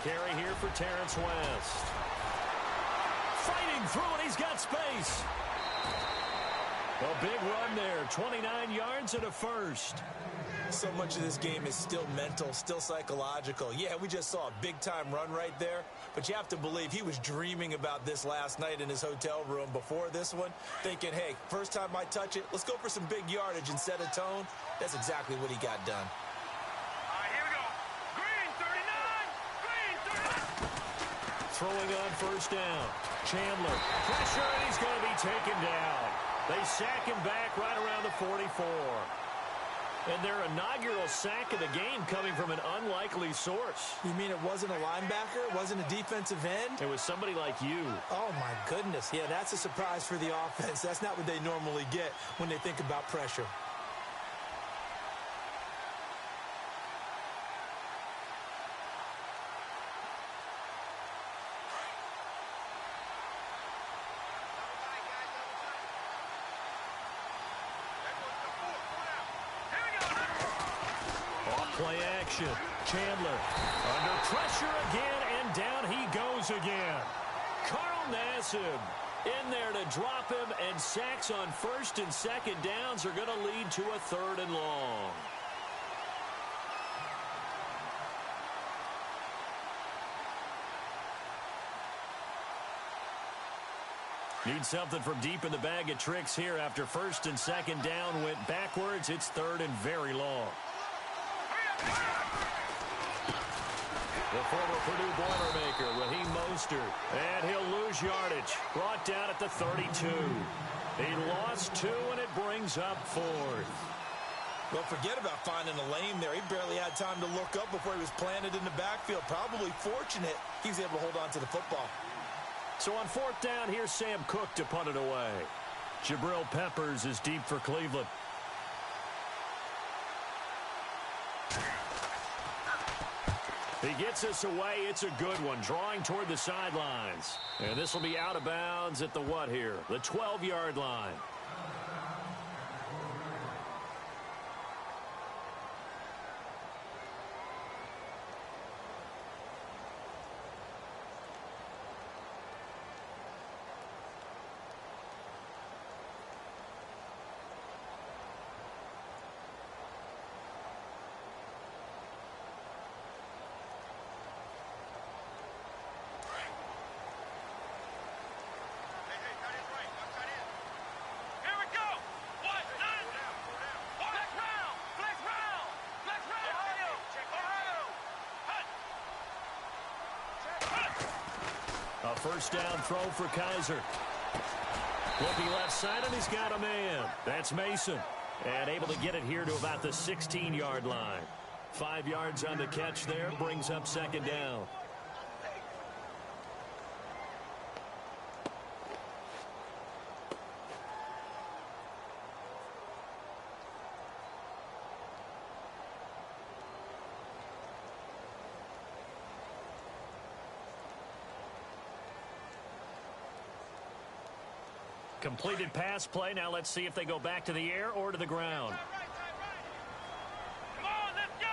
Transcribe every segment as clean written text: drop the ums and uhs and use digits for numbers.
carry here for Terrence West. Fighting through it, he's got space. A big run there, 29 yards and a first. So much of this game is still mental, still psychological. Yeah, we just saw a big-time run right there, but you have to believe he was dreaming about this last night in his hotel room before this one, thinking, hey, first time I touch it, let's go for some big yardage and set a tone. That's exactly what he got done. All right, here we go. Green 39! Green 39! Throwing on first down. Chandler, pressure, and he's going to be taken down. They sack him back right around the 44. And their inaugural sack of the game coming from an unlikely source. You mean it wasn't a linebacker? It wasn't a defensive end? It was somebody like you. Oh, my goodness. Yeah, that's a surprise for the offense. That's not what they normally get when they think about pressure. Play action. Chandler under pressure again, and down he goes again. Carl Nassib in there to drop him, and sacks on first and second downs are going to lead to a third and long. Need something from deep in the bag of tricks here after first and second down went backwards. It's third and very long. The former Purdue Boilermaker, Raheem Mostert. And he'll lose yardage. Brought down at the 32. He lost 2, and it brings up 4th. Well, forget about finding a lane there. He barely had time to look up before he was planted in the backfield. Probably fortunate he was able to hold on to the football. So on 4th down, here's Sam Cook to punt it away. Jabril Peppers is deep for Cleveland. He gets us away. It's a good one. Drawing toward the sidelines. And this will be out of bounds at the what here? The 12-yard line. A first down throw for Kaiser. Looking left side, and he's got a man. That's Mason. And able to get it here to about the 16-yard line. 5 yards on the catch there, brings up second down. Completed pass play. Now let's see if they go back to the air or to the ground. Come on, let's go!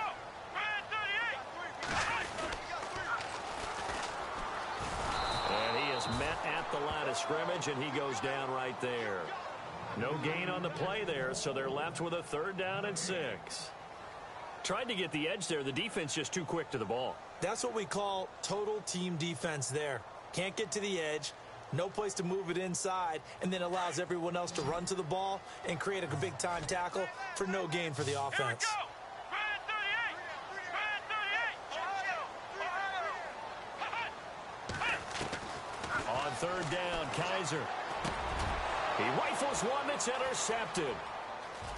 And he is met at the line of scrimmage, and he goes down right there. No gain on the play there, so they're left with a 3rd down and 6. Tried to get the edge there. The defense just too quick to the ball. That's what we call total team defense there. Can't get to the edge. No place to move it inside, and then allows everyone else to run to the ball and create a big-time tackle for no gain for the offense. On 3rd down, Kaiser. He rifles one that's intercepted.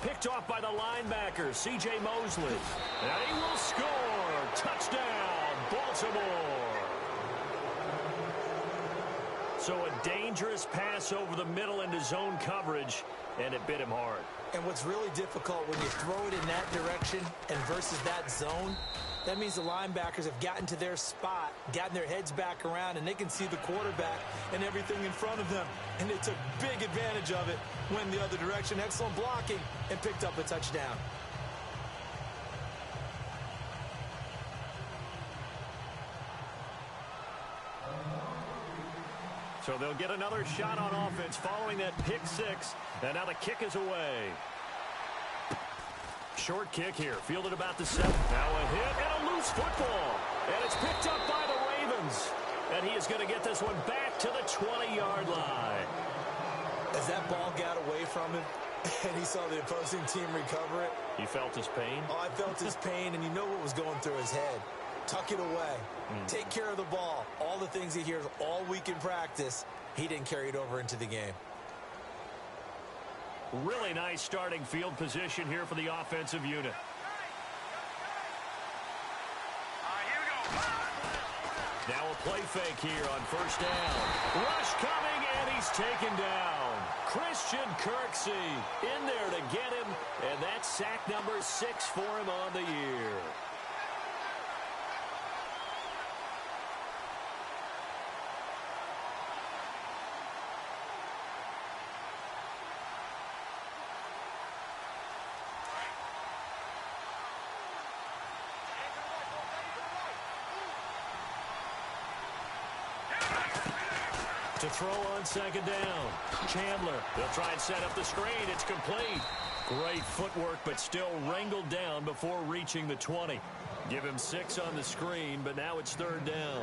Picked off by the linebacker, C.J. Mosley. And he will score. Touchdown, Baltimore. So a dangerous pass over the middle into zone coverage, and it bit him hard. And what's really difficult when you throw it in that direction and versus that zone, that means the linebackers have gotten to their spot, gotten their heads back around, and they can see the quarterback and everything in front of them. And they took big advantage of it, went the other direction, excellent blocking, and picked up a touchdown. So they'll get another shot on offense following that pick six. And now the kick is away. Short kick here, fielded about the 7. Now a hit and a loose football. And it's picked up by the Ravens. And he is going to get this one back to the 20-yard line. As that ball got away from him and he saw the opposing team recover it. He felt his pain? Oh, I felt his pain, and you know what was going through his head. Tuck it away. Take care of the ball. All the things he hears all week in practice, he didn't carry it over into the game. Really nice starting field position here for the offensive unit. Here we go. Now a play fake here on first down. Rush coming, and he's taken down. Christian Kirksey in there to get him, and that's sack number 6 for him on the year. To throw on second down. Chandler, they'll try and set up the screen. It's complete. Great footwork, but still wrangled down before reaching the 20. Give him 6 on the screen, but now it's third down.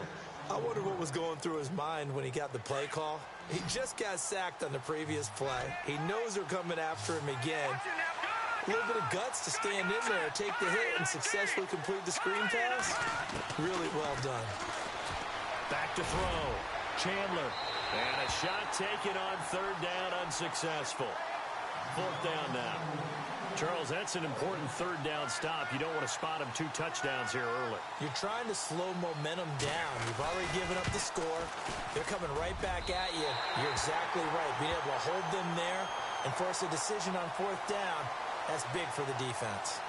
I wonder what was going through his mind when he got the play call. He just got sacked on the previous play. He knows they're coming after him again. A little bit of guts to stand in there, take the hit, and successfully complete the screen pass. Really well done. Back to throw. Chandler. And a shot taken on third down, unsuccessful. Fourth down now. Charles, that's an important third down stop. You don't want to spot him 2 touchdowns here early. You're trying to slow momentum down. You've already given up the score. They're coming right back at you. You're exactly right. Being able to hold them there and force a decision on fourth down, that's big for the defense.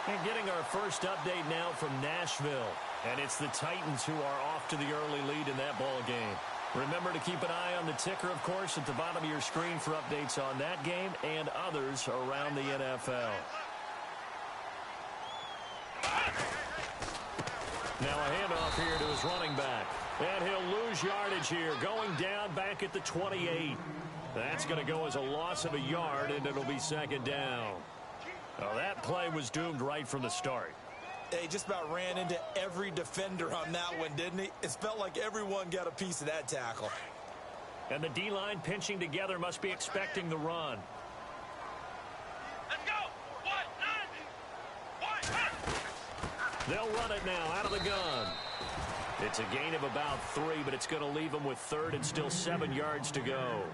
And getting our first update now from Nashville. And it's the Titans who are off to the early lead in that ball game. Remember to keep an eye on the ticker, of course, at the bottom of your screen for updates on that game and others around the NFL. Now a handoff here to his running back. And he'll lose yardage here, going down back at the 28. That's going to go as a loss of a yard, and it'll be second down. Well, that play was doomed right from the start. He just about ran into every defender on that one, didn't he? It felt like everyone got a piece of that tackle. And the D-line pinching together must be expecting the run. Let's go. 1, 9, 1. They'll run it now out of the gun. It's a gain of about 3, but it's going to leave them with third and still 7 yards to go.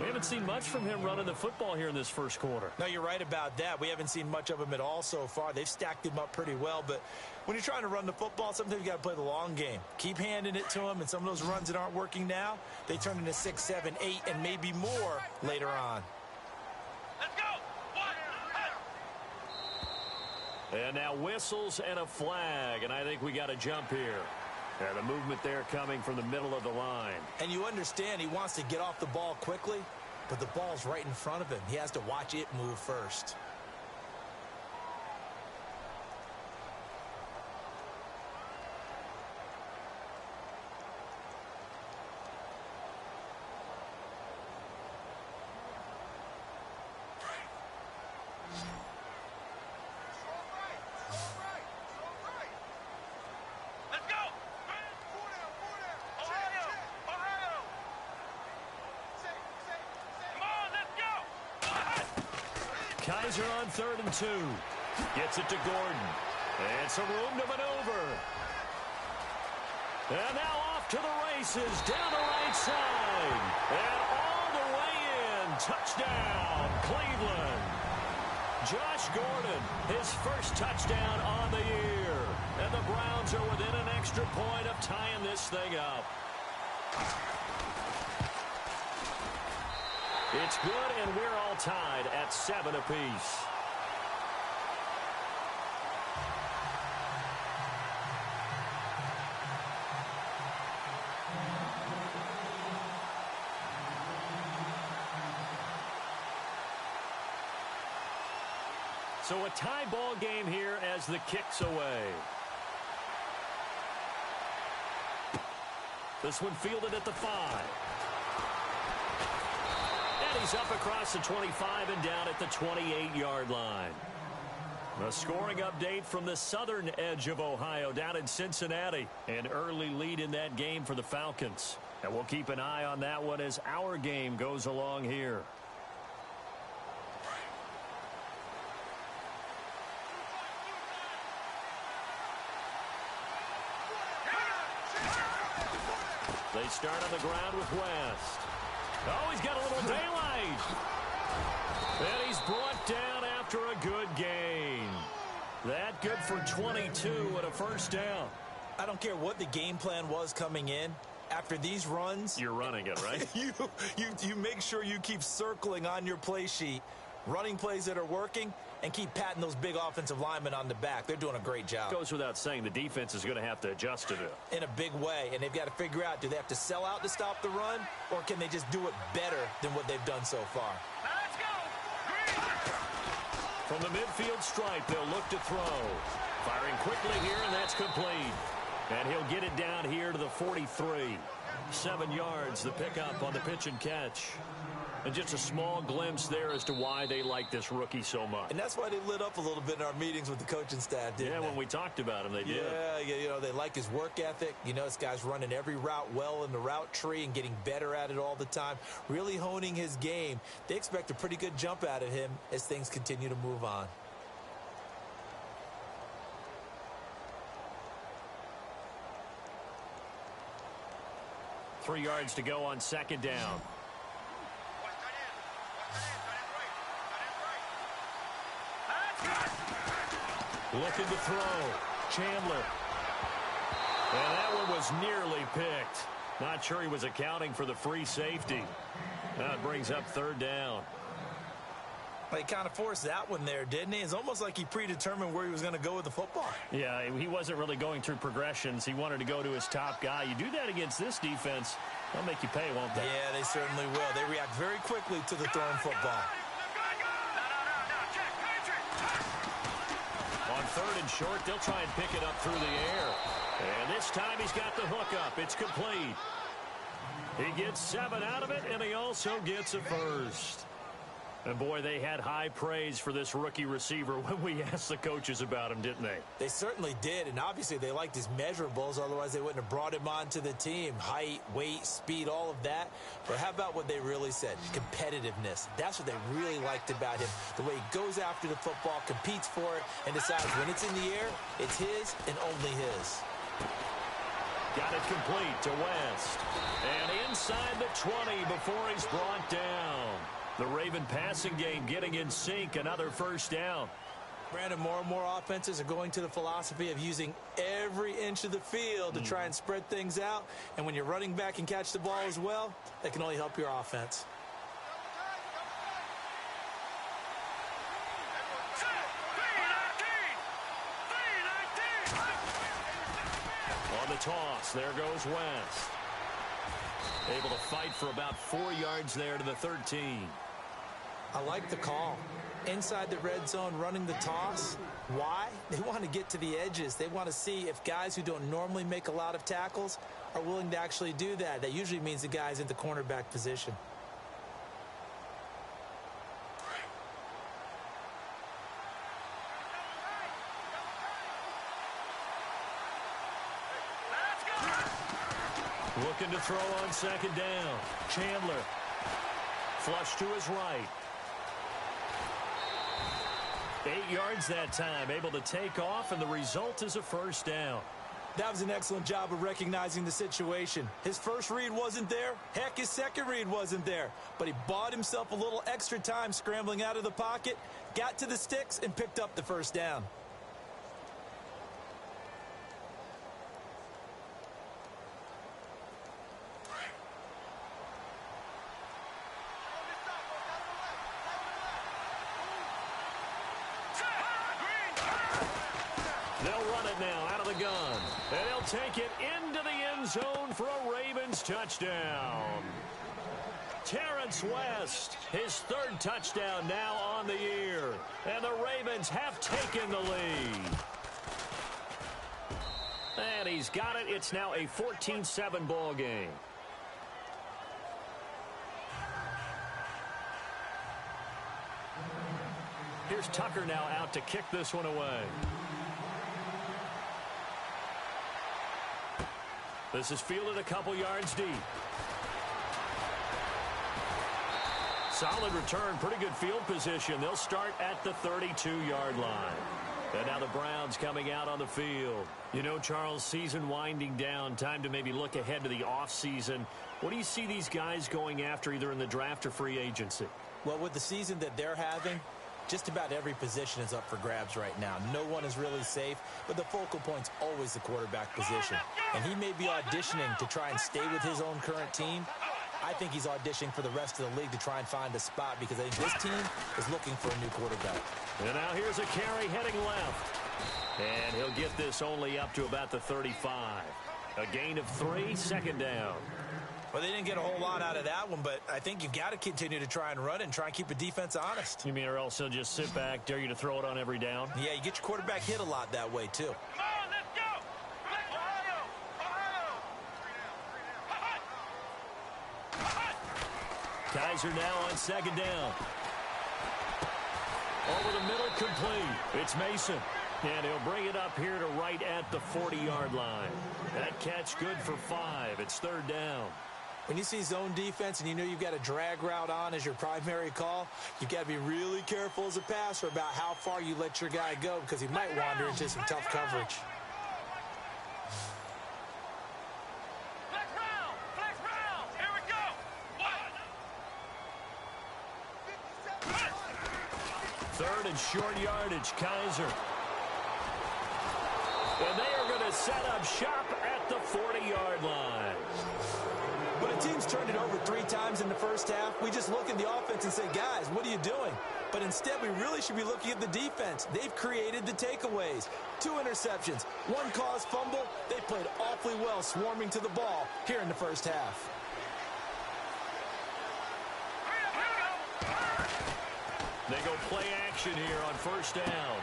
We haven't seen much from him running the football here in this first quarter. No, you're right about that. We haven't seen much of him at all so far. They've stacked him up pretty well, but when you're trying to run the football, sometimes you got to play the long game. Keep handing it to him, and some of those runs that aren't working now, they turn into 6, 7, 8, and maybe more later on. Let's go. 1. And now whistles and a flag, and I think we got a jump here. And the movement there coming from the middle of the line. And you understand he wants to get off the ball quickly, but the ball's right in front of him. He has to watch it move first. Kaiser on 3rd and 2. Gets it to Gordon. And some room to maneuver. And now off to the races down the right side. And all the way in. Touchdown, Cleveland. Josh Gordon, his first touchdown on the year. And the Browns are within an extra point of tying this thing up. It's good, and we're all tied at 7 apiece. So a tie ball game here as the kick's away. This one fielded at the 5. And he's up across the 25 and down at the 28-yard line. A scoring update from the southern edge of Ohio down in Cincinnati. An early lead in that game for the Falcons. And we'll keep an eye on that one as our game goes along here. They start on the ground with West. Oh, he's got a little daylight. And he's brought down after a good gain. That good for 22 and a first down. I don't care what the game plan was coming in. After these runs, you're running it, right? you make sure you keep circling on your play sheet, running plays that are working, and keep patting those big offensive linemen on the back. They're doing a great job. Goes without saying the defense is going to have to adjust to it. In a big way, and they've got to figure out, do they have to sell out to stop the run, or can they just do it better than what they've done so far? Let's go. From the midfield stripe, they'll look to throw. Firing quickly here, and that's complete. And he'll get it down here to the 43. 7 yards, the pickup on the pitch and catch. And just a small glimpse there as to why they like this rookie so much. And that's why they lit up a little bit in our meetings with the coaching staff, didn't they? When we talked about him, they did. Yeah, they like his work ethic. This guy's running every route well in the route tree and getting better at it all the time, really honing his game. They expect a pretty good jump out of him as things continue to move on. Three yards to go on second down. Looking to throw. Chandler. And that one was nearly picked. Not sure he was accounting for the free safety. Now it brings up third down. He kind of forced that one there, didn't he? It's almost like he predetermined where he was going to go with the football. Yeah, he wasn't really going through progressions. He wanted to go to his top guy. You do that against this defense, they'll make you pay, won't they? Yeah, they certainly will. They react very quickly to the thrown football. On third and short, they'll try and pick it up through the air. And this time he's got the hook up. It's complete. He gets 7 out of it, and he also gets a first. And, boy, they had high praise for this rookie receiver when we asked the coaches about him, didn't they? They certainly did, and obviously they liked his measurables. Otherwise, they wouldn't have brought him onto the team. Height, weight, speed, all of that. But how about what they really said? Competitiveness. That's what they really liked about him. The way he goes after the football, competes for it, and decides when it's in the air, it's his and only his. Got it complete to West. And inside the 20 before he's brought down. The Raven passing game getting in sync, another first down. Brandon, more and more offenses are going to the philosophy of using every inch of the field to try and spread things out. And when you're running back and catch the ball as well, that can only help your offense. On the toss, there goes West. Able to fight for about 4 yards there to the 13. I like the call. Inside the red zone running the toss. Why? They want to get to the edges. They want to see if guys who don't normally make a lot of tackles are willing to actually do that. That usually means the guy's in the cornerback position. Looking to throw on second down. Chandler. Flush to his right. 8 yards that time. Able to take off, and the result is a first down. That was an excellent job of recognizing the situation. His first read wasn't there. Heck, his second read wasn't there. But he bought himself a little extra time scrambling out of the pocket, got to the sticks, and picked up the first down. And he'll take it into the end zone for a Ravens touchdown. Terrence West, his third touchdown now on the year. And the Ravens have taken the lead. And he's got it. It's now a 14-7 ball game. Here's Tucker now out to kick this one away. This is fielded a couple yards deep. Solid return, pretty good field position. They'll start at the 32-yard line. And now the Browns coming out on the field. You know, Charles, season winding down, time to maybe look ahead to the offseason. What do you see these guys going after either in the draft or free agency? Well, with the season that they're having, just about every position is up for grabs right now. No one is really safe, but the focal point's always the quarterback position. And he may be auditioning to try and stay with his own current team. I think he's auditioning for the rest of the league to try and find a spot because I think this team is looking for a new quarterback. And now here's a carry heading left. And he'll get this only up to about the 35. A gain of 3, second down. Well, they didn't get a whole lot out of that one, but I think you've got to continue to try and run it and try and keep the defense honest. You mean or else he'll just sit back, dare you to throw it on every down? Yeah, you get your quarterback hit a lot that way, too. Come on, let's go! Ohio! Kaiser now on second down. Over the middle, complete. It's Mason. And he'll bring it up here to right at the 40-yard line. That catch good for 5. It's third down. When you see zone defense and you know you've got a drag route on as your primary call, you've got to be really careful as a passer about how far you let your guy go because he might wander into some tough coverage. Flex round! Flex round! Here we go! What? Third and short yardage, Kaiser. And they are going to set up shop at the 40-yard line. When a team's turned it over 3 times in the first half, we just look at the offense and say, guys, what are you doing? But instead, we really should be looking at the defense. They've created the takeaways. 2 interceptions, 1 caused fumble. They played awfully well swarming to the ball here in the first half. They go play action here on first down.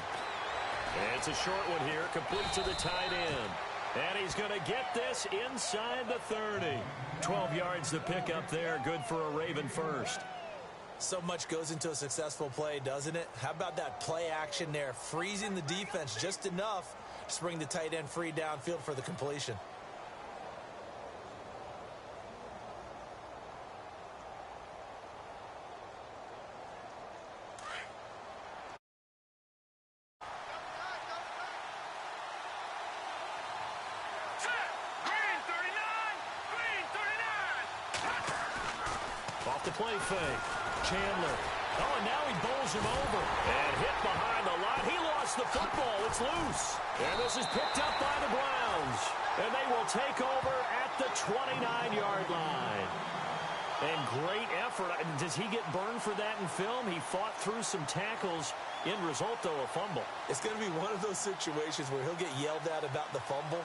And it's a short one here, complete to the tight end. And he's going to get this inside the 30. 12 yards to pick up there, good for a Raven first. So much goes into a successful play, doesn't it? How about that play action there, freezing the defense just enough to bring the tight end free downfield for the completion. Off the play fake. Chandler. Oh, and now he bowls him over. And hit behind the line. He lost the football. It's loose. And this is picked up by the Browns. And they will take over at the 29-yard line. And great effort. Does he get burned for that in film? He fought through some tackles. End result, though, a fumble. It's going to be one of those situations where he'll get yelled at about the fumble,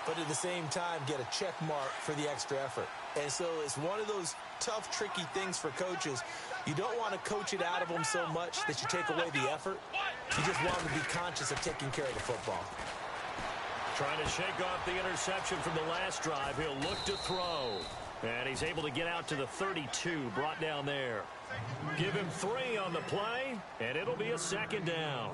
but at the same time get a check mark for the extra effort. And so it's one of those tough, tricky things for coaches. You don't want to coach it out of them so much that you take away the effort. You just want them to be conscious of taking care of the football. Trying to shake off the interception from the last drive. He'll look to throw. And he's able to get out to the 32, brought down there. Give him 3 on the play, and it'll be a second down.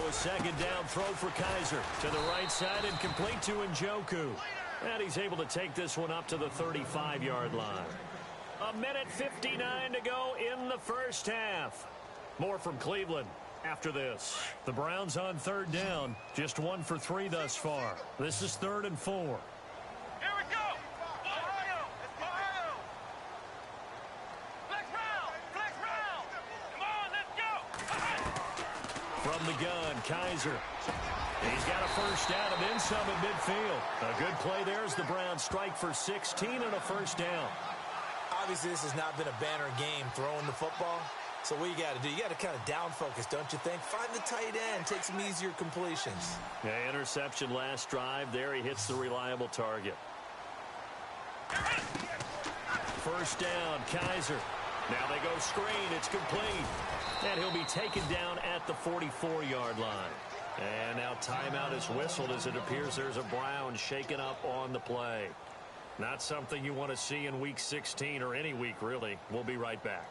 Second down throw for Kaiser to the right side and complete to Njoku. And he's able to take this one up to the 35-yard line. 1:59 to go in the first half. More from Cleveland after this. The Browns on third down, just 1 for 3 thus far. This is 3rd and 4. Here we go! Ohio! Ohio! Flex round! Flex round! Come on, let's go! From the gun, Kaiser. He's got a first down and then some at midfield. A good play there as the Browns strike for 16 and a first down. Obviously, this has not been a banner game throwing the football. So what you got to do, you got to kind of down focus, don't you think? Find the tight end, take some easier completions. Yeah, interception last drive. There he hits the reliable target. First down, Kaiser. Now they go screen. It's complete. And he'll be taken down at the 44-yard line. And now timeout is whistled as it appears there's a Brown shaken up on the play. Not something you want to see in Week 16 or any week, really. We'll be right back.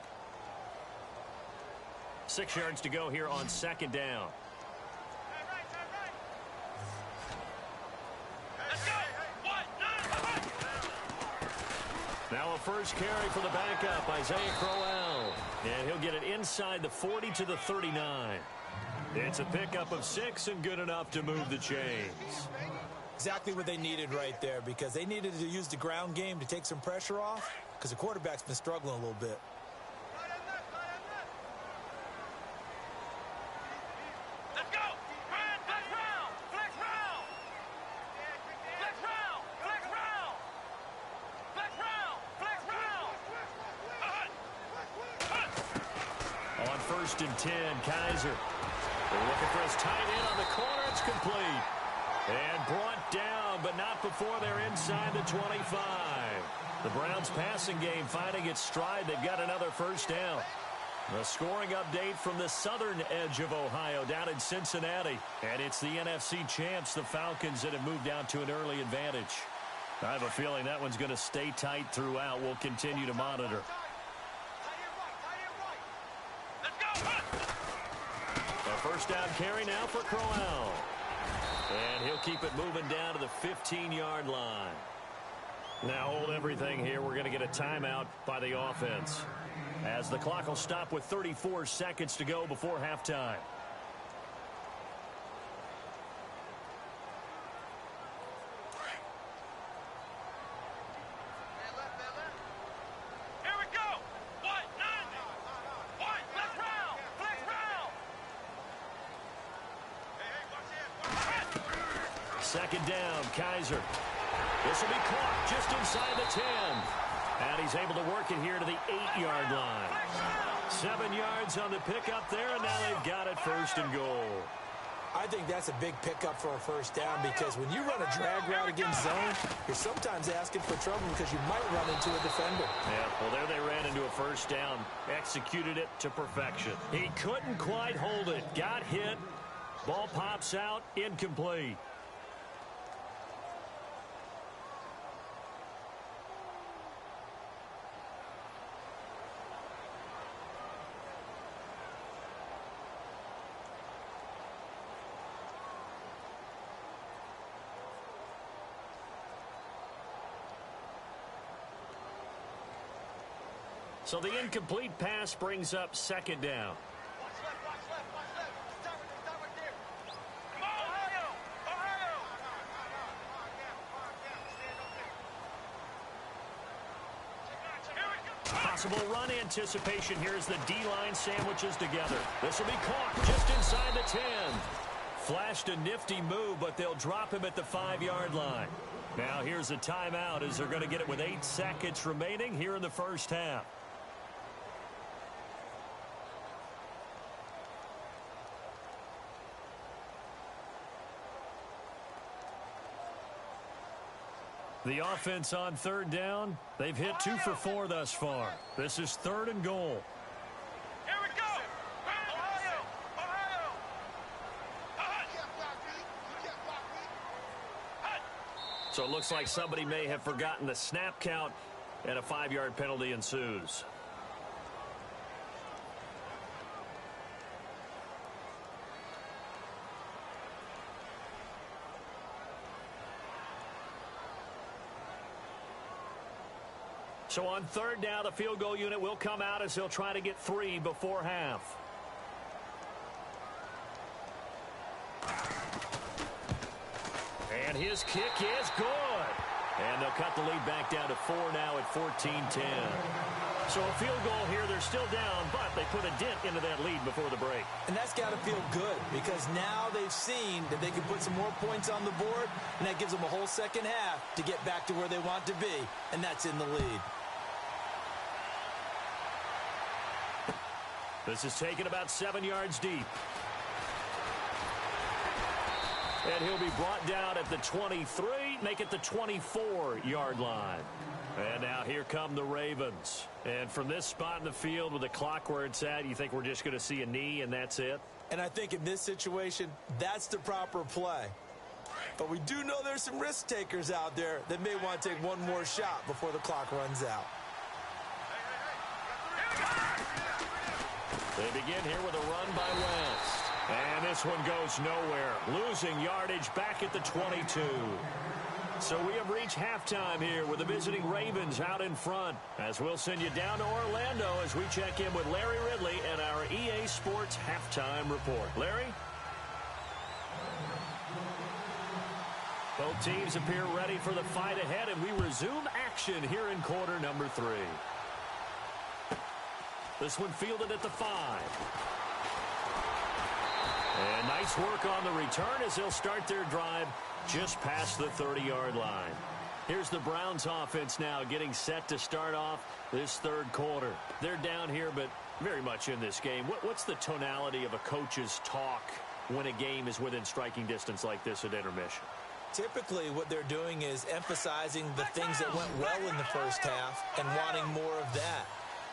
6 yards to go here on second down. Now a first carry for the backup, Isaiah Crowell. And he'll get it inside the 40 to the 39. It's a pickup of 6 and good enough to move the chains. Exactly what they needed right there, because they needed to use the ground game to take some pressure off, because the quarterback's been struggling a little bit. Let's go! Flex round! Flex round! Flex round! Flex round! Flex round! Flex round! On first and 10, Kaiser. They're looking for his tight end on the corner. It's complete. And brought down, but not before they're inside the 25. The Browns passing game finding its stride. They've got another first down. A scoring update from the southern edge of Ohio down in Cincinnati. And it's the NFC champs, the Falcons, that have moved out to an early advantage. I have a feeling that one's going to stay tight throughout. We'll continue to monitor. A first down carry now for Crowell. And he'll keep it moving down to the 15-yard line. Now hold everything here. We're going to get a timeout by the offense, as the clock will stop with 34 seconds to go before halftime. Here we go! White, 90! White, flex round! Flex round! Second down, Kaiser. This will be caught just inside the 10. And he's able to work it here to the 8-yard line. 7 yards on the pickup there, and now they've got it first and goal. I think that's a big pickup for a first down, because when you run a drag route against zone, you're sometimes asking for trouble because you might run into a defender. Yeah, well, there they ran into a first down. Executed it to perfection. He couldn't quite hold it. Got hit. Ball pops out. Incomplete. So the incomplete pass brings up second down. Possible run anticipation here as the D-line sandwiches together. This will be caught just inside the 10. Flashed a nifty move, but they'll drop him at the 5-yard line. Now here's a timeout as they're going to get it with 8 seconds remaining here in the first half. The offense on third down, they've hit 2 for 4 thus far. This is third and goal. Here we go! Ohio! Ohio! So it looks like somebody may have forgotten the snap count, and a 5-yard penalty ensues. So on third down, the field goal unit will come out as they'll try to get 3 before half. And his kick is good. And they'll cut the lead back down to 4 now at 14-10. So a field goal here, they're still down, but they put a dent into that lead before the break. And that's got to feel good because now they've seen that they can put some more points on the board, and that gives them a whole second half to get back to where they want to be, and that's in the lead. This is taken about 7 yards deep. And he'll be brought down at the 23, make it the 24-yard line. And now here come the Ravens. And from this spot in the field with the clock where it's at, you think we're just going to see a knee and that's it? And I think in this situation, that's the proper play. But we do know there's some risk takers out there that may want to take one more shot before the clock runs out. They begin here with a run by West. And this one goes nowhere. Losing yardage back at the 22. So we have reached halftime here with the visiting Ravens out in front. As we'll send you down to Orlando as we check in with Larry Ridley and our EA Sports Halftime Report. Larry? Both teams appear ready for the fight ahead, and we resume action here in quarter number 3. This one fielded at the 5. And nice work on the return as they'll start their drive just past the 30-yard line. Here's the Browns offense now getting set to start off this third quarter. They're down here, but very much in this game. What's the tonality of a coach's talk when a game is within striking distance like this at intermission? Typically, what they're doing is emphasizing the things that went well in the first half and wanting more of that.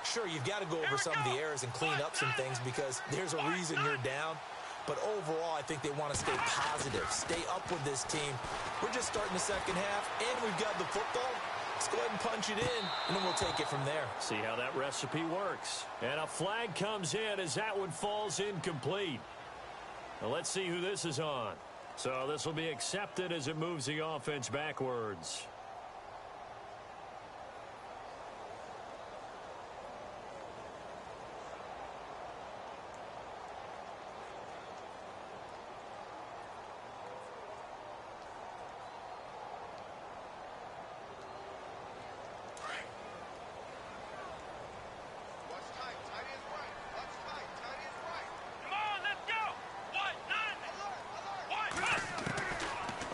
Sure, you've got to go over some of the errors and clean up some things because there's a reason you're down. But overall, I think they want to stay positive, stay up with this team. We're just starting the second half, and we've got the football. Let's go ahead and punch it in, and then we'll take it from there. See how that recipe works. And a flag comes in as that one falls incomplete. Now let's see who this is on. So this will be accepted as it moves the offense backwards.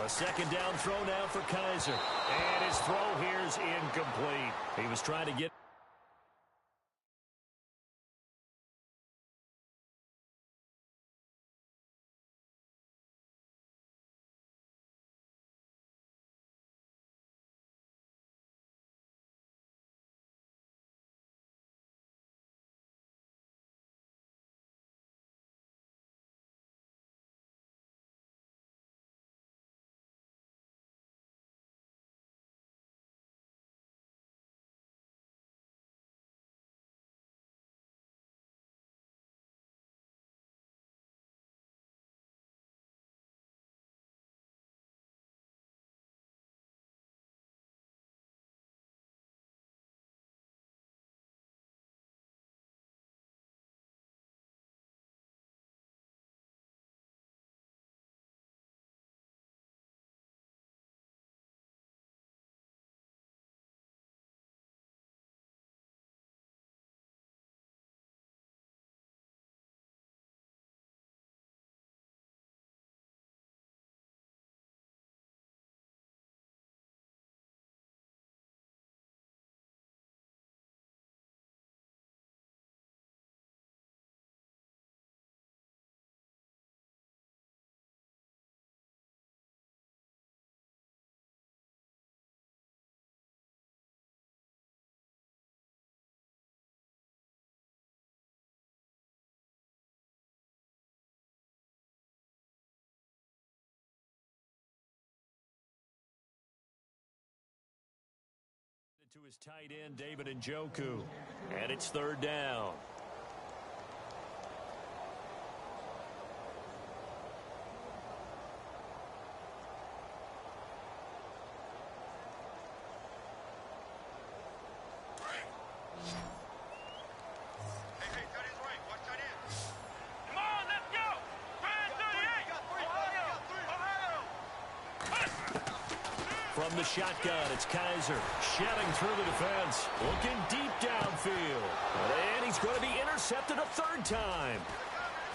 Second down throw now for Kaiser. And his throw here is incomplete. He was trying to get... to his tight end, David Njoku. And it's third down. from the shotgun. It's Kaiser shedding through the defense, looking deep downfield. And he's going to be intercepted a third time.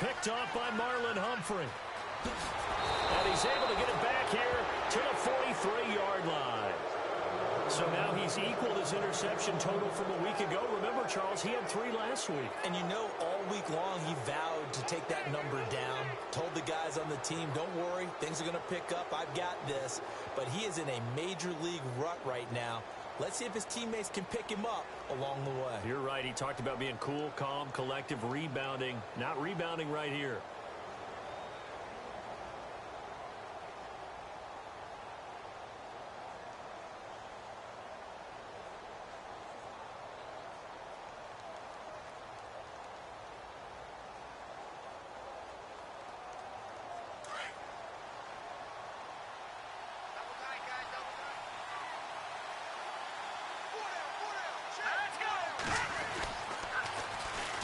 Picked off by Marlon Humphrey. And he's able to get it back here to the 43-yard line. So now he's equaled his interception total from a week ago. Remember, Charles, he had 3 last week. And you know, all week long he vowed to take that number down. Told the guys on the team, don't worry, things are going to pick up. I've got this. But he is in a major league rut right now. Let's see if his teammates can pick him up along the way. You're right. He talked about being cool, calm, collective, rebounding. Not rebounding right here.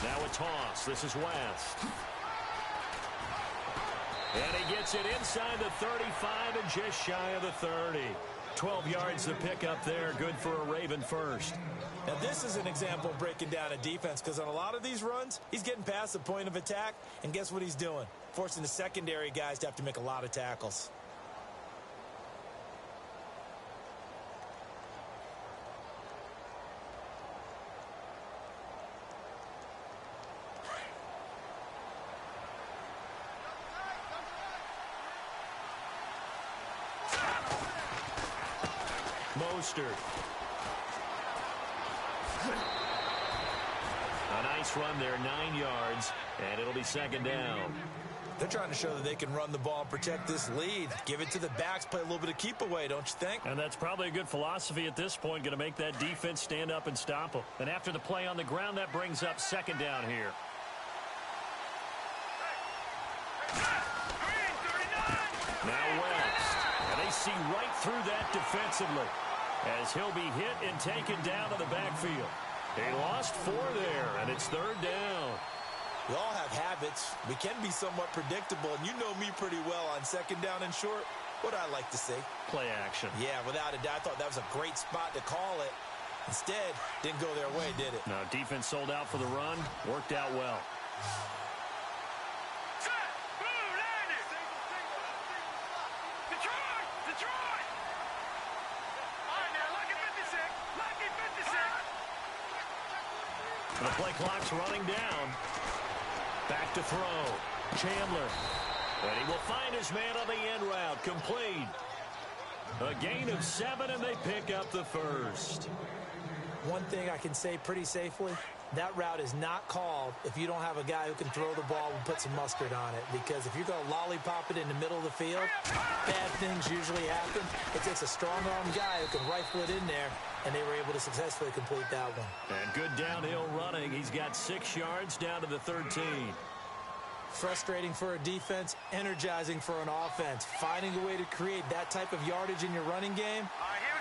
Now a toss. This is West. And he gets it inside the 35 and just shy of the 30. 12 yards to pick up there. Good for a Raven first. Now this is an example of breaking down a defense, because on a lot of these runs, he's getting past the point of attack, and guess what he's doing? Forcing the secondary guys to have to make a lot of tackles. Mostert. A nice run there, 9 yards, and it'll be second down. They're trying to show that they can run the ball and protect this lead. Give it to the backs, play a little bit of keep away, don't you think? And that's probably a good philosophy at this point, going to make that defense stand up and stop them. And after the play on the ground, that brings up second down here. Now West. And they see right through that defensively, as he'll be hit and taken down to the backfield. He lost 4 there, and it's third down. We all have habits. We can be somewhat predictable, and you know me pretty well on second down and short. What I like to say? Play action. Yeah, without a doubt. I thought that was a great spot to call it. Instead, didn't go their way, did it? No, defense sold out for the run. Worked out well. The play clock's running down. Back to throw. Chandler. And he will find his man on the end route. Complete. A gain of 7, and they pick up the first. One thing I can say pretty safely, that route is not called if you don't have a guy who can throw the ball and put some mustard on it. Because if you're going to lollipop it in the middle of the field, bad things usually happen. It takes a strong-arm guy who can rifle it in there, and they were able to successfully complete that one. And good downhill running. He's got 6 yards down to the 13. Frustrating for a defense, energizing for an offense. Finding a way to create that type of yardage in your running game,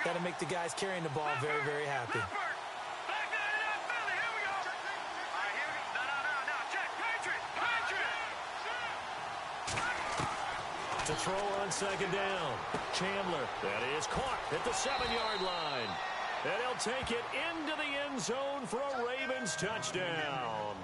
got to make the guys carrying the ball very, very happy. To throw on second down. Chandler. That is caught at the 7-yard line. And he'll take it into the end zone for a Ravens touchdown.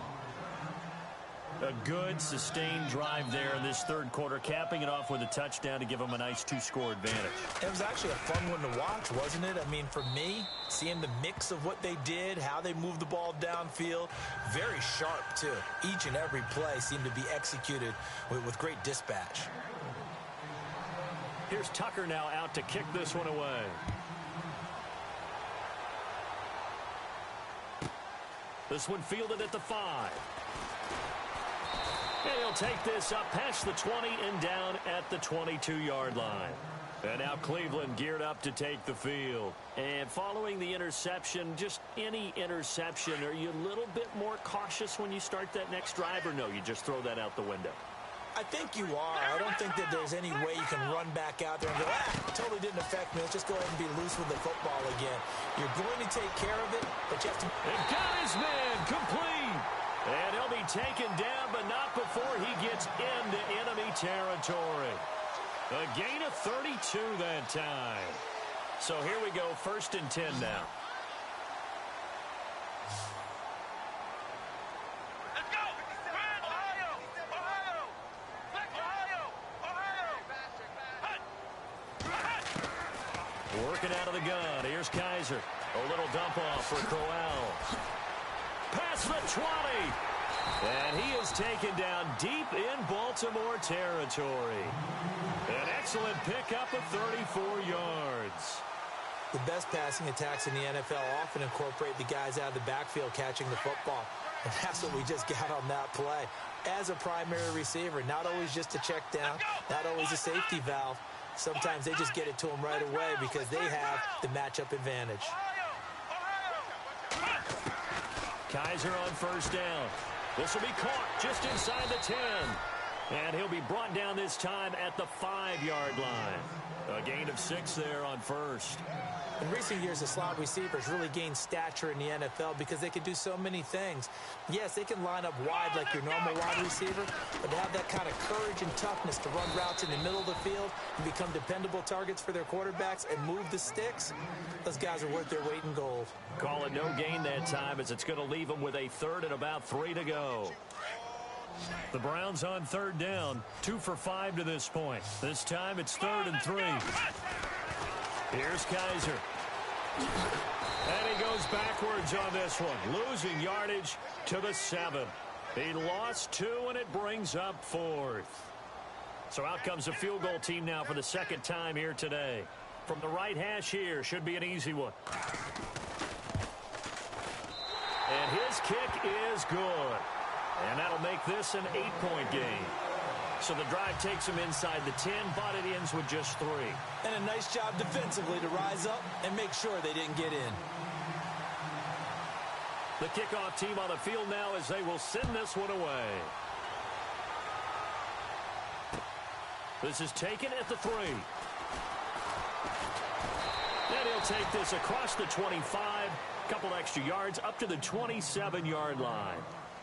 A good, sustained drive there in this third quarter, capping it off with a touchdown to give them a nice 2-score advantage. It was actually a fun one to watch, wasn't it? I mean, for me, seeing the mix of what they did, how they moved the ball downfield, very sharp, too. Each and every play seemed to be executed with great dispatch. Here's Tucker now out to kick this one away. This one fielded at the 5. And he'll take this up past the 20 and down at the 22-yard line. And now Cleveland geared up to take the field. And following the interception, just any interception, are you a little bit more cautious when you start that next drive, or no, you just throw that out the window? I think you are. I don't think that there's any way you can run back out there and go, totally didn't affect me. Let's just go ahead and be loose with the football again. You're going to take care of it, but you have to... And got his man complete. And he'll be taken down, but not before he gets into enemy territory. A gain of 32 that time. So here we go, 1st and 10 now. Let's go! Ohio! Ohio! Ohio! Working out of the gun. Here's Kaiser. A little dump off for Crowell. Past the 20. And he is taken down deep in Baltimore territory. An excellent pickup of 34 yards. The best passing attacks in the NFL often incorporate the guys out of the backfield catching the football. And that's what we just got on that play. As a primary receiver, not always just a check down, not always a safety valve. Sometimes they just get it to them right away because they have the matchup advantage. Kaiser on 1st down. This will be caught just inside the 10. And he'll be brought down this time at the 5-yard line. A gain of 6 there on 1st. In recent years, the slot receivers really gained stature in the NFL because they can do so many things. Yes, they can line up wide like your normal wide receiver, but to have that kind of courage and toughness to run routes in the middle of the field and become dependable targets for their quarterbacks and move the sticks, those guys are worth their weight in gold. Call it no gain that time as it's going to leave them with a 3rd and about 3 to go. The Browns on 3rd down, 2 for 5 to this point. This time it's 3rd and 3. Here's Kaiser. And he goes backwards on this one, losing yardage to the 7. He lost 2, and it brings up 4th. So out comes a field goal team now for the 2nd time here today. From the right hash here, should be an easy one. And his kick is good. And that'll make this an 8-point game. So the drive takes him inside the 10, but it ends with just 3. And a nice job defensively to rise up and make sure they didn't get in. The kickoff team on the field now as they will send this one away. This is taken at the 3. And he'll take this across the 25, couple extra yards up to the 27-yard line.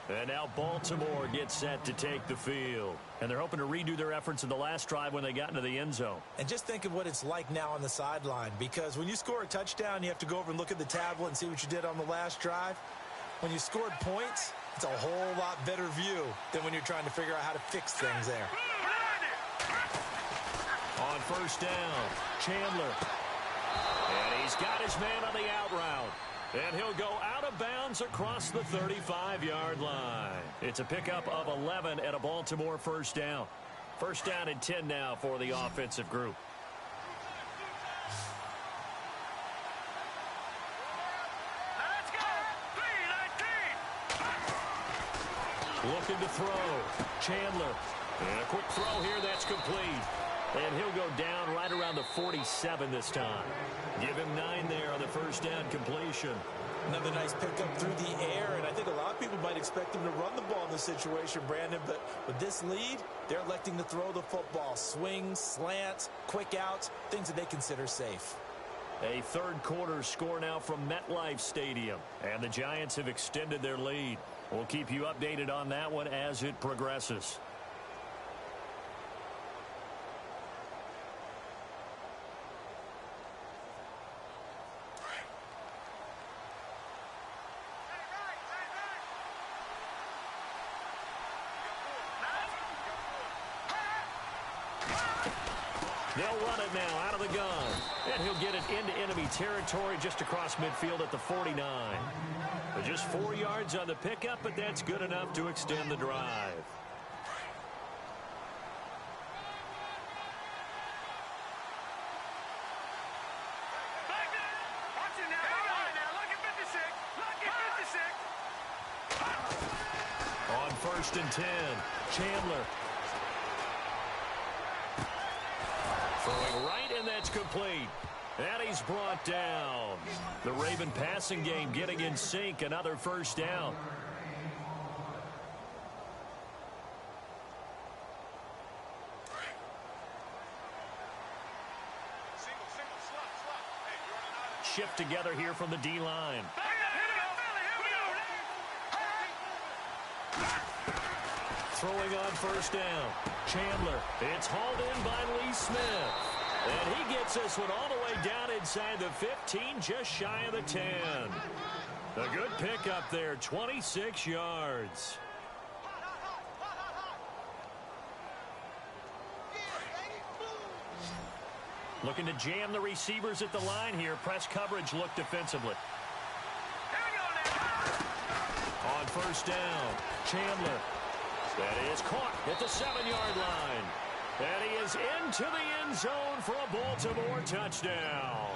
And now Baltimore gets set to take the field. And they're hoping to redo their efforts in the last drive when they got into the end zone. And just think of what it's like now on the sideline, because when you score a touchdown, you have to go over and look at the tablet and see what you did on the last drive. When you scored points, it's a whole lot better view than when you're trying to figure out how to fix things there. On 1st down, Chandler. And he's got his man on the out route. And he'll go out of bounds across the 35-yard line. It's a pickup of 11 at a Baltimore 1st down. 1st down and 10 now for the offensive group. Let's go! 3-19! Looking to throw. Chandler. And a quick throw here that's complete. And he'll go down right around the 47 this time. Give him 9 there on the 1st down completion. Another nice pickup through the air, and I think a lot of people might expect him to run the ball in this situation, Brandon, but with this lead, they're electing to throw the football. Swings, slants, quick outs, things that they consider safe. A 3rd quarter score now from MetLife Stadium, and the Giants have extended their lead. We'll keep you updated on that one as it progresses. They'll run it now out of the gun. And he'll get it into enemy territory just across midfield at the 49. But just 4 yards on the pickup, but that's good enough to extend the drive. Watch it now. Look at 56. Look at 56. On 1st and 10, Chandler. Throwing right, and that's complete. And he's brought down. The Raven passing game getting in sync. Another 1st down. Shift together here from the D-line. Throwing on 1st down. Chandler. It's hauled in by Lee Smith. And he gets this one all the way down inside the 15, just shy of the 10. A good pickup there, 26 yards. Looking to jam the receivers at the line here. Press coverage look defensively. On first down, Chandler. That is caught at the 7-yard line. And he is into the end zone for a Baltimore touchdown.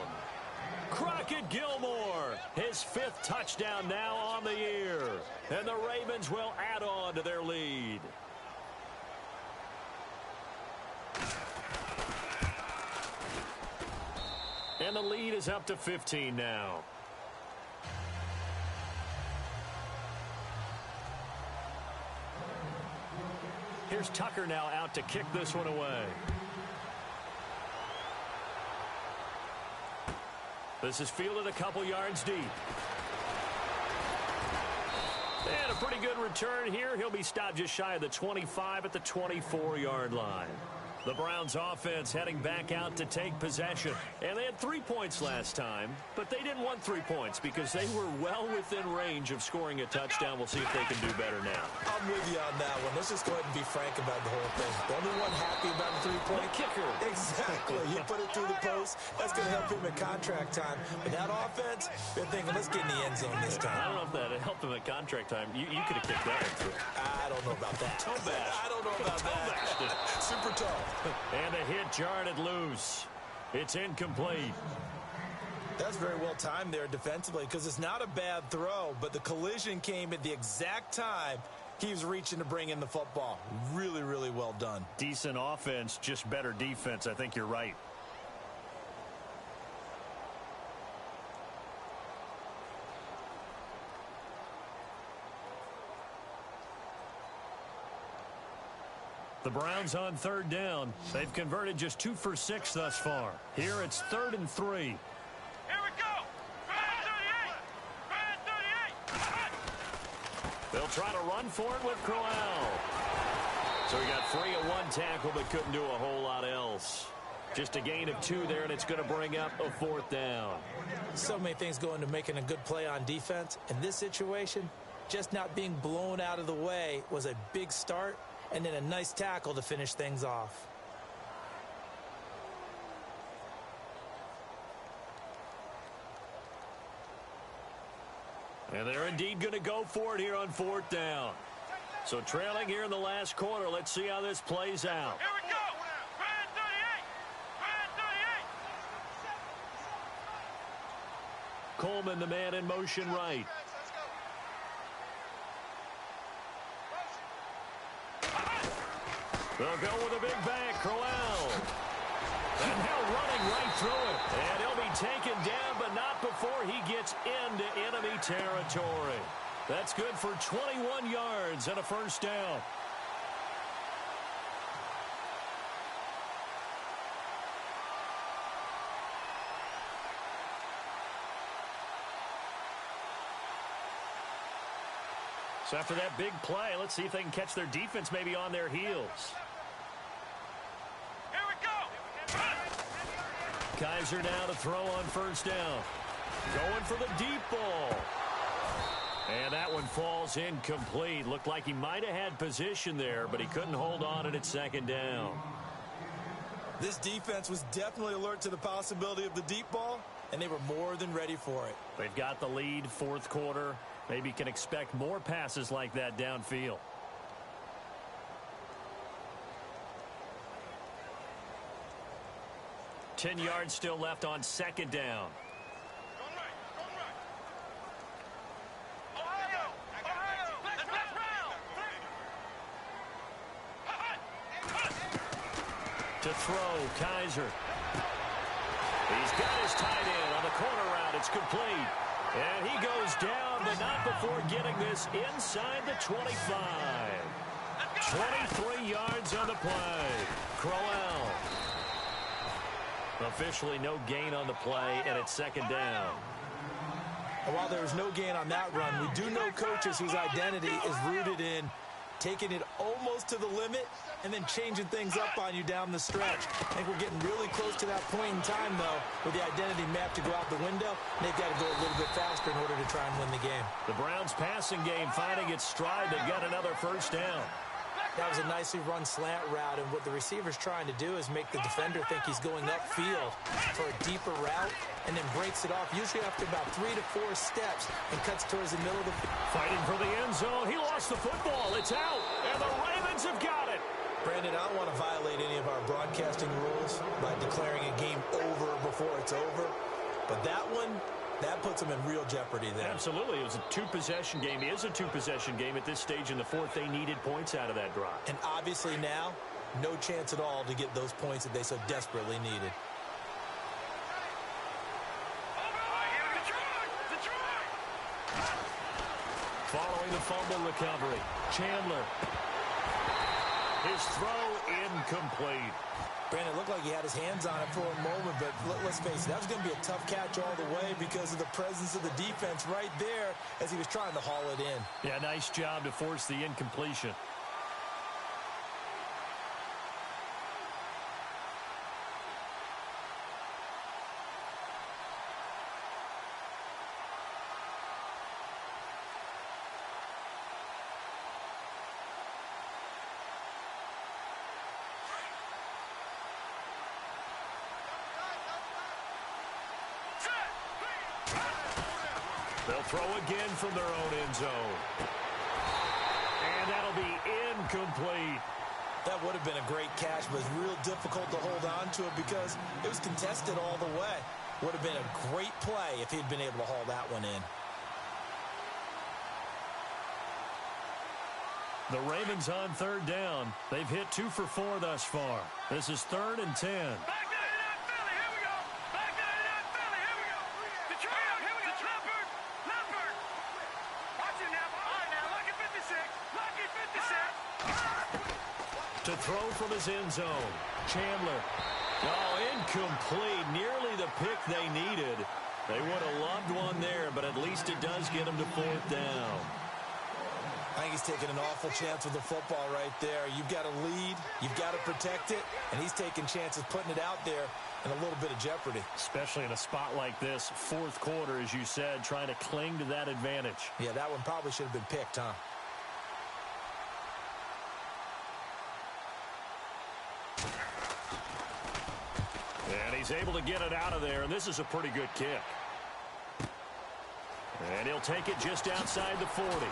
Crockett Gilmore, his 5th touchdown now on the year. And the Ravens will add on to their lead. And the lead is up to 15 now. Here's Tucker now out to kick this one away. This is fielded a couple yards deep. And a pretty good return here. He'll be stopped just shy of the 25 at the 24-yard line. The Browns offense heading back out to take possession. And they had 3 points last time, but they didn't want 3 points because they were well within range of scoring a touchdown. We'll see if they can do better now. I'm with you on that one. Let's just go ahead and be frank about the whole thing. The only one happy about the 3-point kicker. Exactly. You put it through the post. That's going to help him at contract time. But that offense, they're thinking, let's get in the end zone this time. I don't know if that helped him at contract time. You could have kicked that one through. I don't know about that. Toe bash. I don't know about that. Super toe. And a hit jarred loose. It's incomplete. That's very well timed there defensively because it's not a bad throw, but the collision came at the exact time he was reaching to bring in the football. Really, really well done. Decent offense, just better defense. I think you're right. The Browns on 3rd down. They've converted just 2 for 6 thus far. Here it's 3rd and 3. Here we go. 38. They'll try to run for it with Crowell. So he got free of 1 tackle but couldn't do a whole lot else. Just a gain of 2 there, and it's going to bring up a 4th down. So many things go into making a good play on defense. In this situation, just not being blown out of the way was a big start. And then a nice tackle to finish things off. And they're indeed going to go for it here on 4th down. So trailing here in the last quarter. Let's see how this plays out. Here we go. 38. Coleman, the man in motion right. They'll go with a big bang, Crowell. And now running right through it. And he'll be taken down, but not before he gets into enemy territory. That's good for 21 yards and a 1st down. So after that big play, let's see if they can catch their defense maybe on their heels. Here we go. Kaiser now to throw on 1st down. Going for the deep ball. And that one falls incomplete. Looked like he might have had position there, but he couldn't hold on and it's 2nd down. This defense was definitely alert to the possibility of the deep ball, and they were more than ready for it. They've got the lead, 4th quarter. Maybe can expect more passes like that downfield. Ten yards still left on 2nd down. To throw, Kaiser. He's got his tight end on the corner route. It's complete. And he goes down, but not before getting this inside the 25. 23 yards on the play. Crowell. Officially no gain on the play, and it's 2nd down. And while there was no gain on that run, we do know coaches whose identity is rooted in taking it almost to the limit and then changing things up on you down the stretch. I think we're getting really close to that point in time, though, with the identity map to go out the window. And they've got to go a little bit faster in order to try and win the game. The Browns passing game finding its stride. They've got another first down. That was a nicely run slant route, and what the receiver's trying to do is make the defender think he's going upfield for a deeper route and then breaks it off, usually after about 3 to 4 steps, and cuts towards the middle of the field. Fighting for the end zone. He lost the football. It's out, and the Ravens have got it. Brandon, I don't want to violate any of our broadcasting rules by declaring a game over before it's over, but that one, that puts them in real jeopardy there. Absolutely. It was a two-possession game. It is a two-possession game at this stage in the fourth. They needed points out of that drive. And obviously now, no chance at all to get those points that they so desperately needed. Following the fumble recovery, Chandler. His throw incomplete. Brandon, it looked like he had his hands on it for a moment, but let's face it, that was going to be a tough catch all the way because of the presence of the defense right there as he was trying to haul it in. Yeah, nice job to force the incompletion. They'll throw again from their own end zone. And that'll be incomplete. That would have been a great catch, but it's real difficult to hold on to it because it was contested all the way. Would have been a great play if he'd been able to haul that one in. The Ravens on third down. They've hit 2 for 4 thus far. This is 3rd and 10. To throw from his end zone. Chandler. Oh, incomplete. Nearly the pick they needed. They would have loved one there, but at least it does get them to 4th down. I think he's taking an awful chance with the football right there. You've got to lead. You've got to protect it. And he's taking chances putting it out there in a little bit of jeopardy. Especially in a spot like this, 4th quarter, as you said, trying to cling to that advantage. Yeah, that one probably should have been picked, huh? And he's able to get it out of there, and this is a pretty good kick. And he'll take it just outside the 40.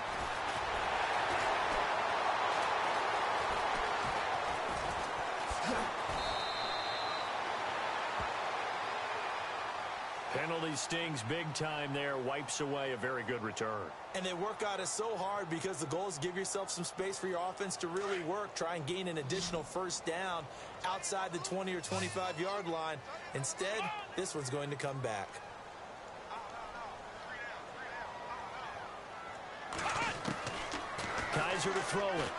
Penalty stings big time there, wipes away a very good return. And they work on it so hard because the goal is give yourself some space for your offense to really work. Try and gain an additional first down outside the 20 or 25-yard line. Instead, this one's going to come back. Kizer to throw it.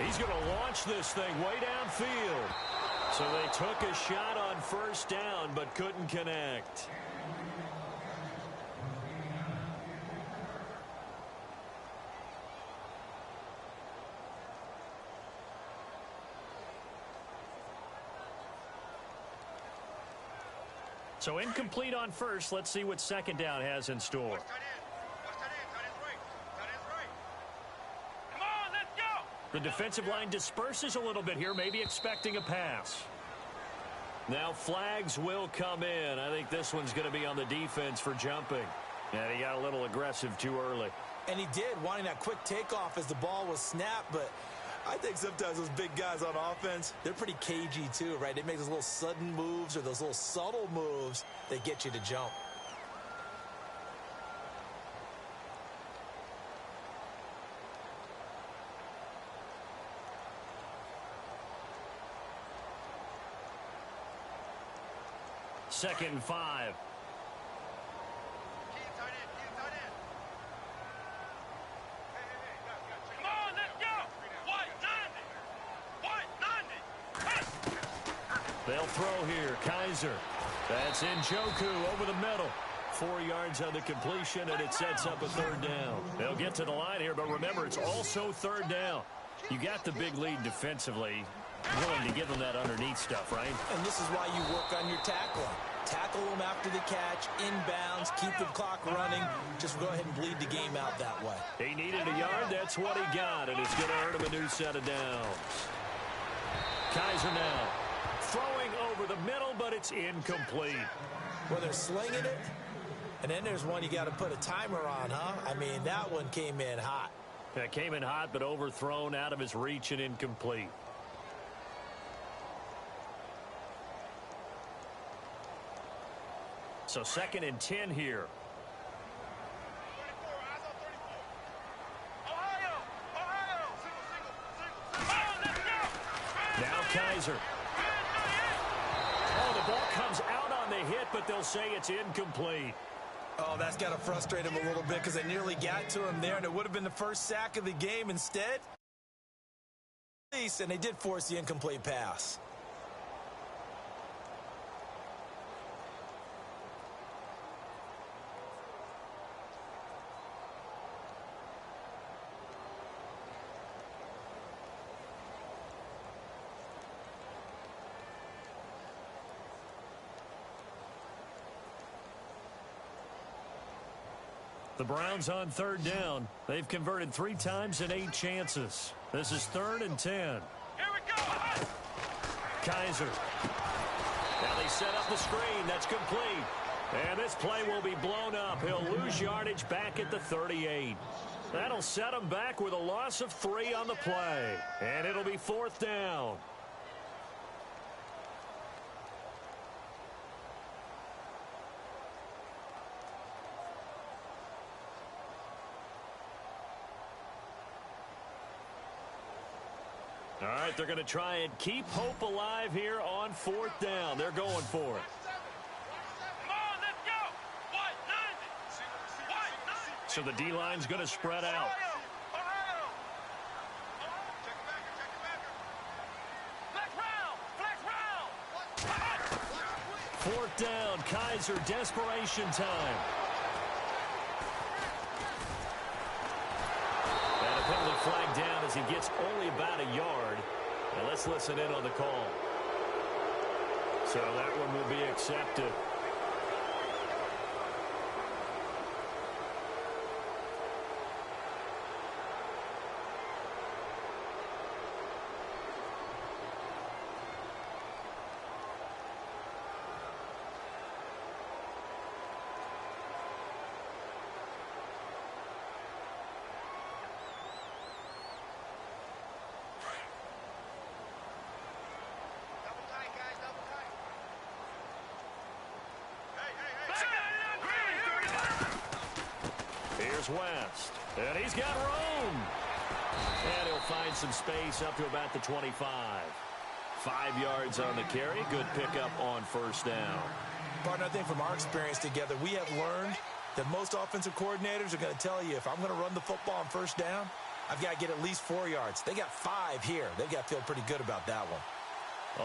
He's going to launch this thing way downfield. So they took a shot on first down, but couldn't connect. So incomplete on first. Let's see what second down has in store. The defensive line disperses a little bit here, maybe expecting a pass. Now flags will come in. I think this one's going to be on the defense for jumping. And he got a little aggressive too early. And he did, wanting that quick takeoff as the ball was snapped. But I think sometimes those big guys on offense, they're pretty cagey too, right? They make those little sudden moves or those little subtle moves that get you to jump. Second and 5. Come on, let's go! White 90! They'll throw here. Kizer. That's Njoku over the middle. 4 yards on the completion, and it sets up a third down. They'll get to the line here, but remember, it's also third down. You got the big lead defensively, willing to give them that underneath stuff, right? And this is why you work on your tackling. Tackle them after the catch, inbounds, keep the clock running. Just go ahead and bleed the game out that way. He needed a yard. That's what he got, and it's going to earn him a new set of downs. Kizer now throwing over the middle, but it's incomplete. Well, they're slinging it, and then there's one you got to put a timer on, huh? I mean, that one came in hot. That came in hot, but overthrown out of his reach and incomplete. So 2nd and 10 here. Now Kizer. Oh, the ball comes out on the hit, but they'll say it's incomplete. Oh, that's got to frustrate him a little bit because they nearly got to him there, and it would have been the first sack of the game instead. And they did force the incomplete pass. The Browns on third down. They've converted 3 times in 8 chances. This is 3rd and 10. Here we go. Kizer. Now they set up the screen. That's complete. And this play will be blown up. He'll lose yardage back at the 38. That'll set him back with a loss of 3 on the play. And it'll be 4th down. All right, they're going to try and keep hope alive here on 4th down. They're going for it. Come on, let's go. White 90. So the D-line's going to spread out. Fourth down, Kizer, desperation time. And a penalty flag down as he gets only about a yard. And let's listen in on the call. So that one will be accepted. Here's West, and he's got room. And he'll find some space up to about the 25. 5 yards on the carry. Good pickup on first down. Partner, I think from our experience together, we have learned that most offensive coordinators are going to tell you, if I'm going to run the football on first down, I've got to get at least 4 yards. They got 5 here. They've got to feel pretty good about that one.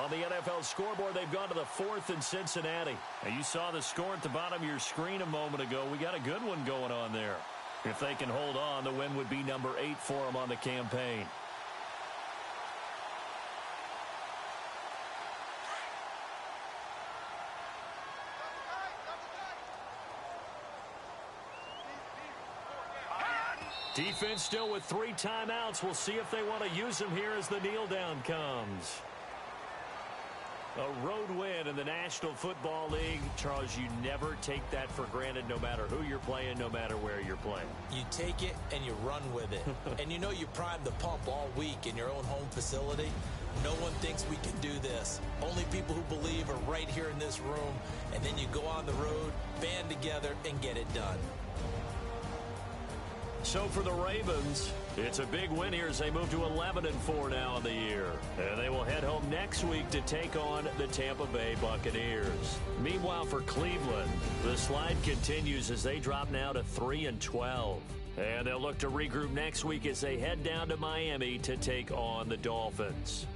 On the NFL scoreboard, they've gone to the 4th in Cincinnati. Now, you saw the score at the bottom of your screen a moment ago. We got a good one going on there. If they can hold on, the win would be number 8 for them on the campaign. Defense still with 3 timeouts. We'll see if they want to use them here as the kneel down comes. A road win in the National Football League. Charles, you never take that for granted no matter who you're playing, no matter where you're playing. You take it and you run with it. And you know you primed the pump all week in your own home facility. No one thinks we can do this. Only people who believe are right here in this room. And then you go on the road, band together, and get it done. So for the Ravens, it's a big win here as they move to 11-4 now in the year. And they will head home next week to take on the Tampa Bay Buccaneers. Meanwhile, for Cleveland, the slide continues as they drop now to 3-12. And they'll look to regroup next week as they head down to Miami to take on the Dolphins.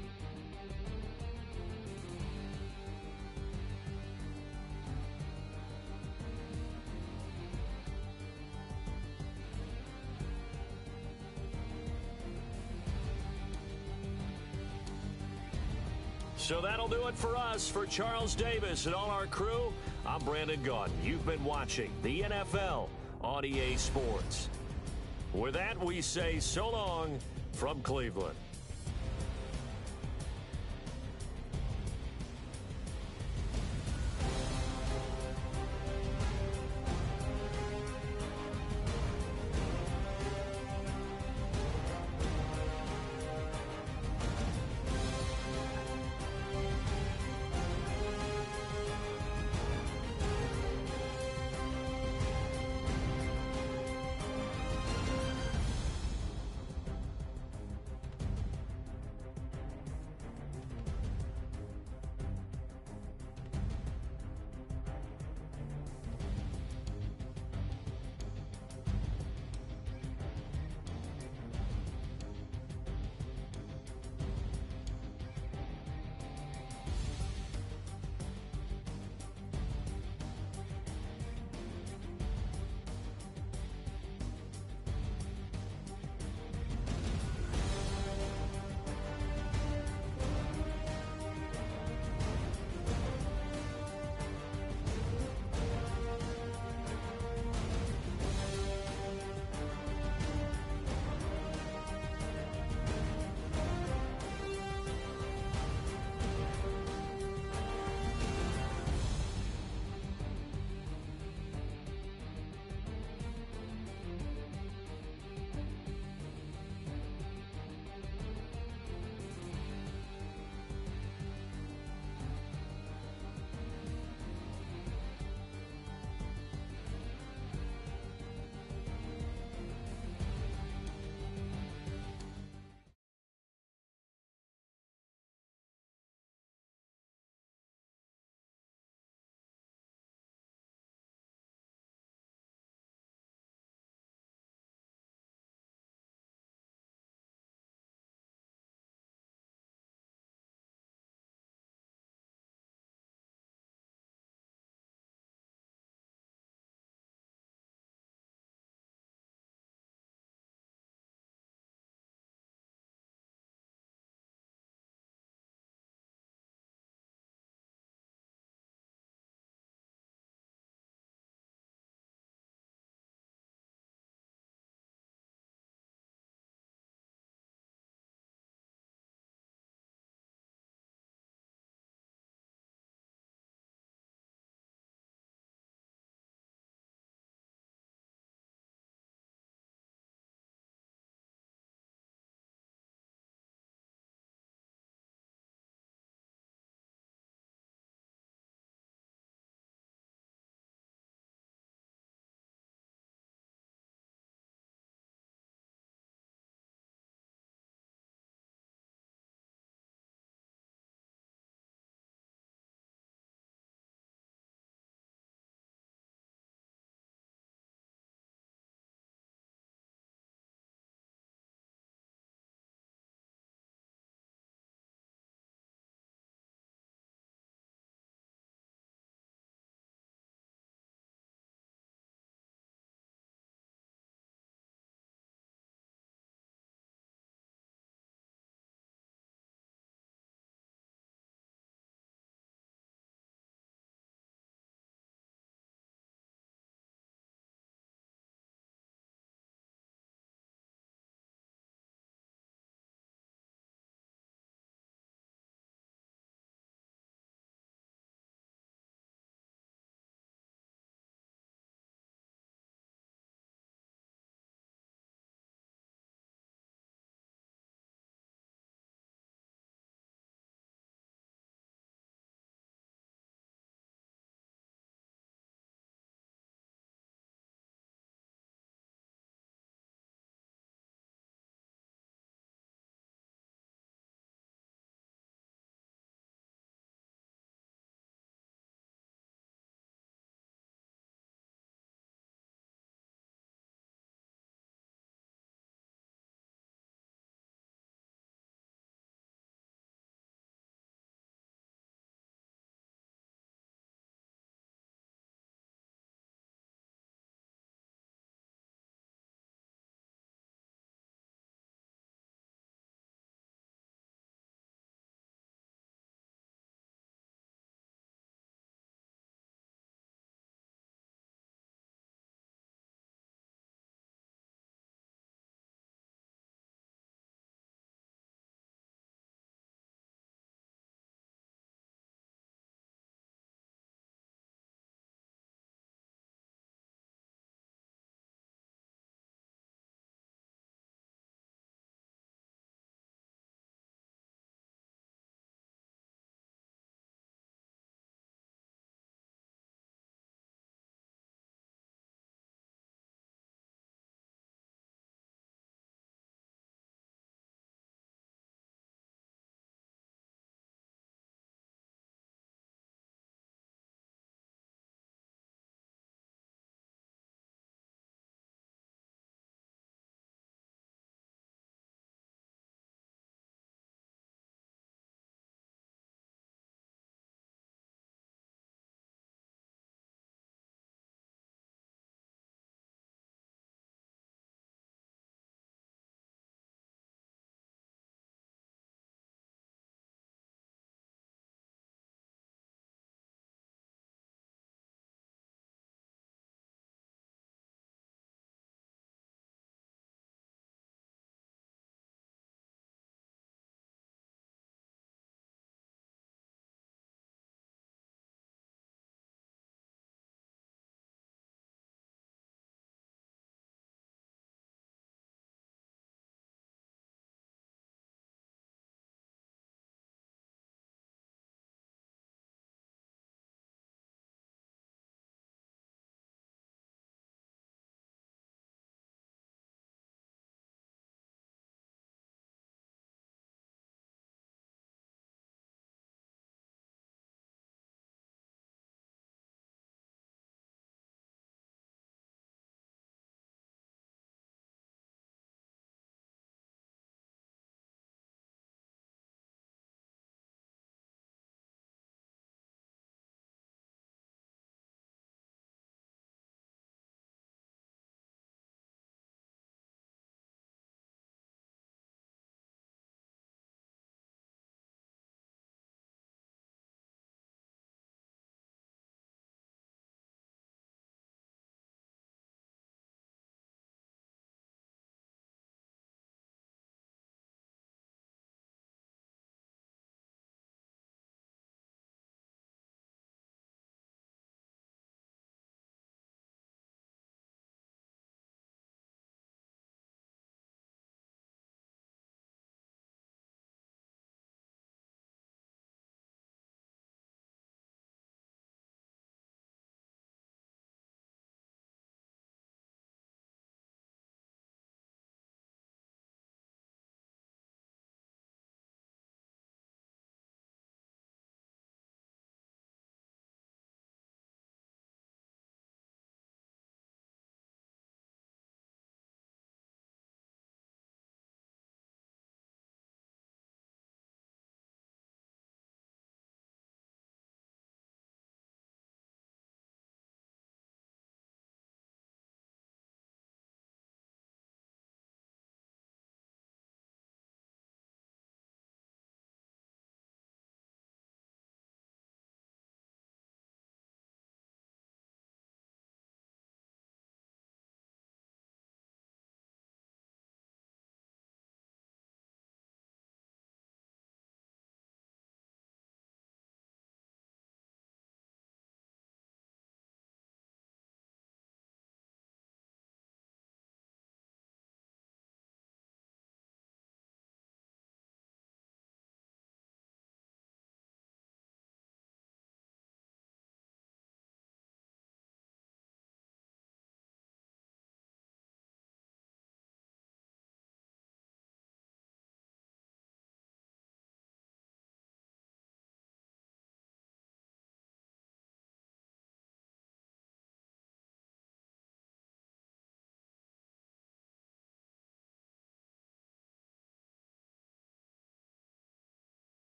So that'll do it for us. For Charles Davis and all our crew, I'm Brandon Gaudin. You've been watching the NFL on EA Sports. With that, we say so long from Cleveland.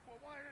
Well, why